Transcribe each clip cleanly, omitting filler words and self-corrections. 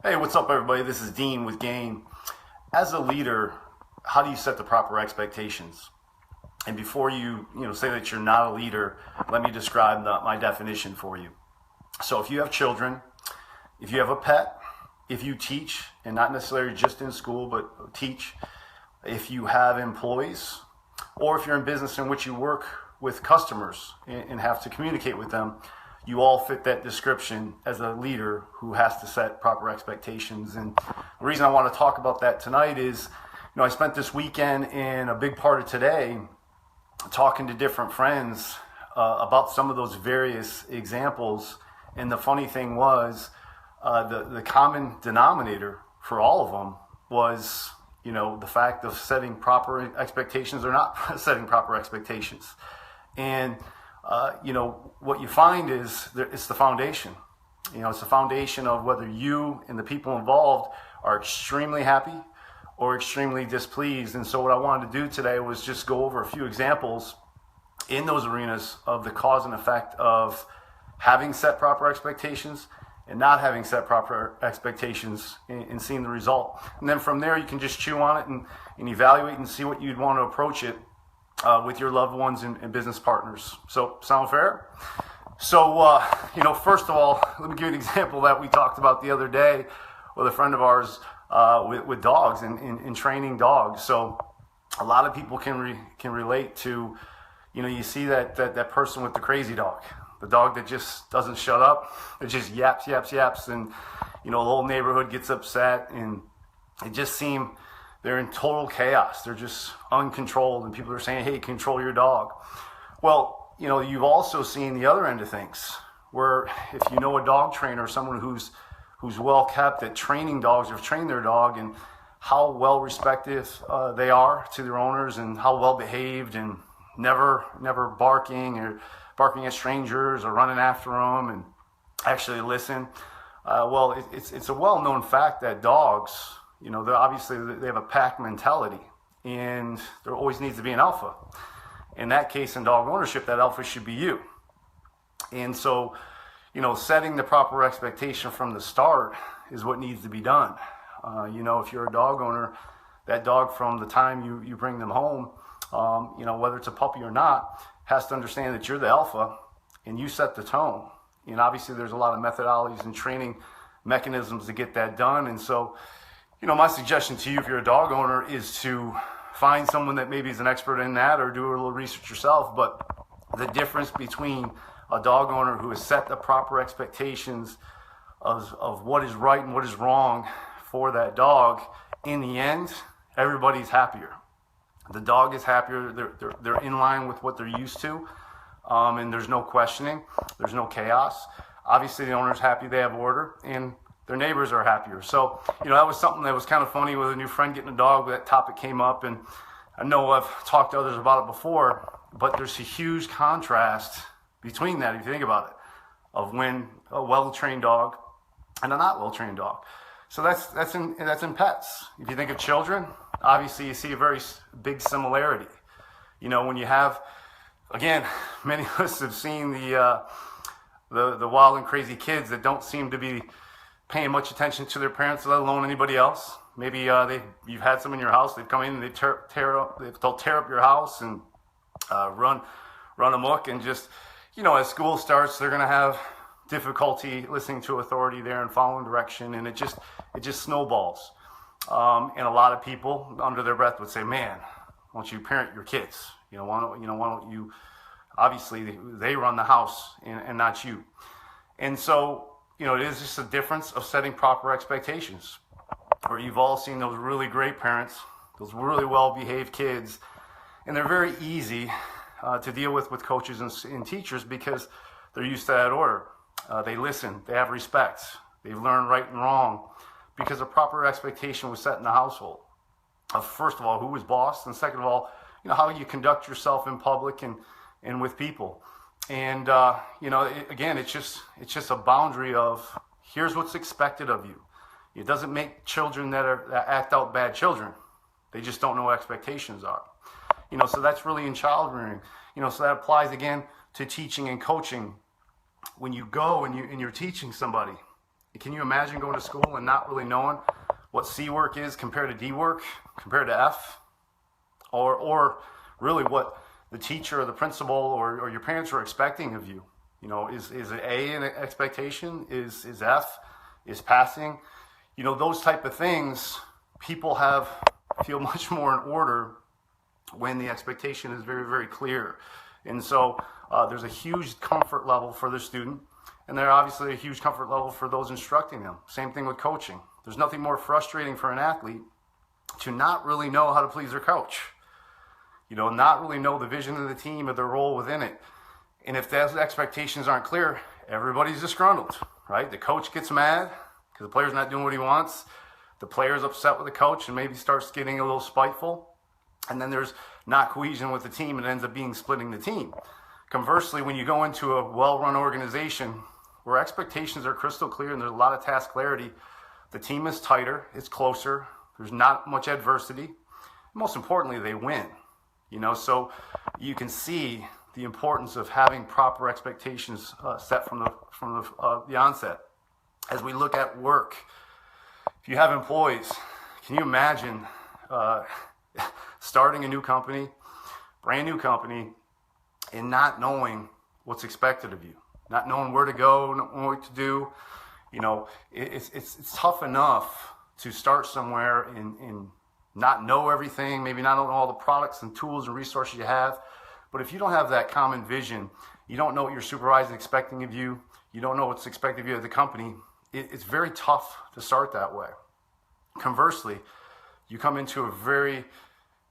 Hey, what's up, everybody? This is Dean with Gain. As a leader, how do you set the proper expectations? And before you say that you're not a leader, let me describe my definition for you. So if you have children, if you have a pet, if you teach, and not necessarily just in school, but teach, if you have employees, or if you're in business in which you work with customers and have to communicate with them, you all fit that description as a leader who has to set proper expectations. And the reason I want to talk about that tonight is, I spent this weekend and a big part of today talking to different friends about some of those various examples. And the funny thing was, the common denominator for all of them was, the fact of setting proper expectations or not setting proper expectations. And what you find is it's the foundation. It's the foundation of whether you and the people involved are extremely happy or extremely displeased. And so what I wanted to do today was just go over a few examples in those arenas of the cause and effect of having set proper expectations and not having set proper expectations and seeing the result. And then from there, you can just chew on it and evaluate and see what you'd want to approach it with your loved ones and business partners. So, sound fair? So, first of all, let me give you an example that we talked about the other day with a friend of ours with dogs and training dogs. So, a lot of people can relate to, you see that person with the crazy dog, the dog that just doesn't shut up, it just yaps, and, the whole neighborhood gets upset, and it just seems they're in total chaos. They're just uncontrolled, and people are saying, hey, control your dog. Well, you've also seen the other end of things, where if you know a dog trainer, someone who's well kept at training dogs or trained their dog, and how well respected they are to their owners, and how well behaved, and never barking at strangers or running after them, and actually listen. It's a well-known fact that dogs, they have a pack mentality, and there always needs to be an alpha. In that case, in dog ownership, that alpha should be you. And so, setting the proper expectation from the start is what needs to be done. If you're a dog owner, that dog from the time you bring them home, whether it's a puppy or not, has to understand that you're the alpha and you set the tone. And obviously there's a lot of methodologies and training mechanisms to get that done. And so, my suggestion to you, if you're a dog owner, is to find someone that maybe is an expert in that, or do a little research yourself. But the difference between a dog owner who has set the proper expectations of what is right and what is wrong for that dog, in the end, everybody's happier. The dog is happier. They're in line with what they're used to, and there's no questioning. There's no chaos. Obviously, the owner's happy. They have order, and their neighbors are happier. So, that was something that was kind of funny with a new friend getting a dog. That topic came up, and I know I've talked to others about it before, but there's a huge contrast between that, if you think about it, of when a well-trained dog and a not well-trained dog. So that's in pets. If you think of children, obviously you see a very big similarity. When you have, again, many of us have seen the wild and crazy kids that don't seem to be paying much attention to their parents, let alone anybody else. Maybe you've had some in your house. They've come in and they'll tear up your house and run amok, and just as school starts, they're going to have difficulty listening to authority there and following direction, and it just snowballs. And a lot of people under their breath would say, "Man, why don't you parent your kids? Why don't you?" Obviously, they run the house and not you. And so, it is just a difference of setting proper expectations. Or you've all seen those really great parents, those really well-behaved kids, and they're very easy to deal with coaches and teachers because they're used to that order. They listen, they have respect, they've learned right and wrong because a proper expectation was set in the household. First of all, who was boss, and second of all, how you conduct yourself in public and with people. And again, it's just a boundary of here's what's expected of you. It doesn't make children that act out bad children. They just don't know what expectations are. So that's really in child rearing. So that applies again to teaching and coaching. When you go and you're teaching somebody, Can you imagine going to school and not really knowing what C work is compared to D work, compared to F? Or really what the teacher or the principal or your parents are expecting of you? You know, is it A an expectation? Is F? Is passing? You know, those type of things, people feel much more in order when the expectation is very, very clear. And so there's a huge comfort level for the student, and there's obviously a huge comfort level for those instructing them. Same thing with coaching. There's nothing more frustrating for an athlete to not really know how to please their coach. You know, not really know the vision of the team or their role within it. And if those expectations aren't clear, everybody's disgruntled, right? The coach gets mad because the player's not doing what he wants. The player's upset with the coach and maybe starts getting a little spiteful. And then there's not cohesion with the team, and it ends up splitting the team. Conversely, when you go into a well-run organization where expectations are crystal clear and there's a lot of task clarity, the team is tighter, it's closer, there's not much adversity. Most importantly, they win. You know, so you can see the importance of having proper expectations set from the onset. As we look at work, if you have employees, can you imagine starting a new company, brand new company, and not knowing what's expected of you, not knowing where to go, not knowing what to do? You know, it's tough enough to start somewhere and not know everything, maybe not know all the products and tools and resources you have. But if you don't have that common vision, you don't know what your supervisor is expecting of you, you don't know what's expected of you at the company, it's very tough to start that way. Conversely, you come into a very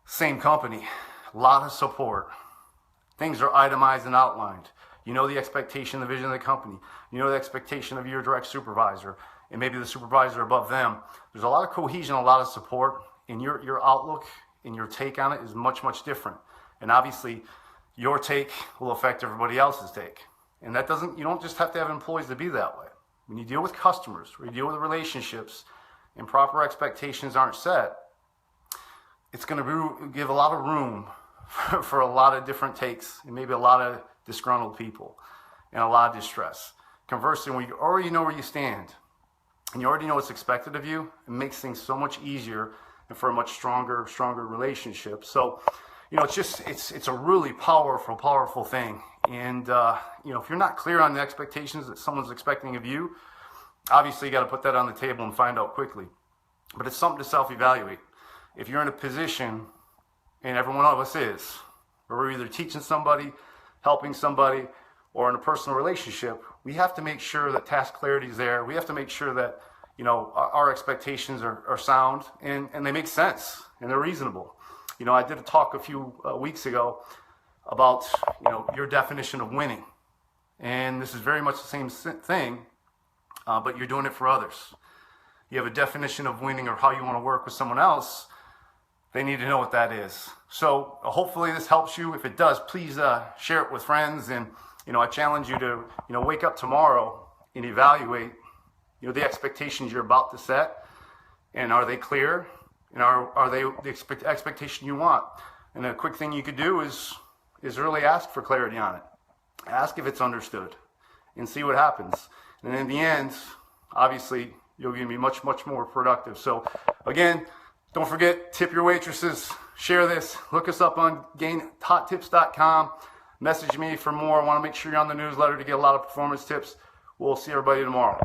same company, a lot of support. Things are itemized and outlined. You know the expectation, the vision of the company. You know the expectation of your direct supervisor and maybe the supervisor above them. There's a lot of cohesion, a lot of support, and your outlook and your take on it is much, much different. And obviously, your take will affect everybody else's take. And you don't just have to have employees to be that way. When you deal with customers, or you deal with relationships, and proper expectations aren't set, it's going to give a lot of room for a lot of different takes and maybe a lot of disgruntled people and a lot of distress. Conversely, when you already know where you stand and you already know what's expected of you, it makes things so much easier and for a much stronger relationship. So, you know, it's a really powerful thing. And, you know, if you're not clear on the expectations that someone's expecting of you, obviously you got to put that on the table and find out quickly. But it's something to self-evaluate. If you're in a position, and every one of us is, where we're either teaching somebody, helping somebody, or in a personal relationship, we have to make sure that task clarity is there. We have to make sure that, you know, our expectations are sound and they make sense and they're reasonable. You know, I did a talk a few weeks ago about, you know, your definition of winning. And this is very much the same thing, but you're doing it for others. You have a definition of winning or how you want to work with someone else. They need to know what that is. So hopefully this helps you. If it does, please share it with friends. And, you know, I challenge you to, you know, wake up tomorrow and evaluate, you know, the expectations you're about to set. And are they clear? And are they the expectation you want? And a quick thing you could do is really ask for clarity on it. Ask if it's understood and see what happens. And in the end, obviously, you're going to be much, much more productive. So again, don't forget, tip your waitresses, share this, look us up on gainhottips.com, message me for more. I want to make sure you're on the newsletter to get a lot of performance tips. We'll see everybody tomorrow.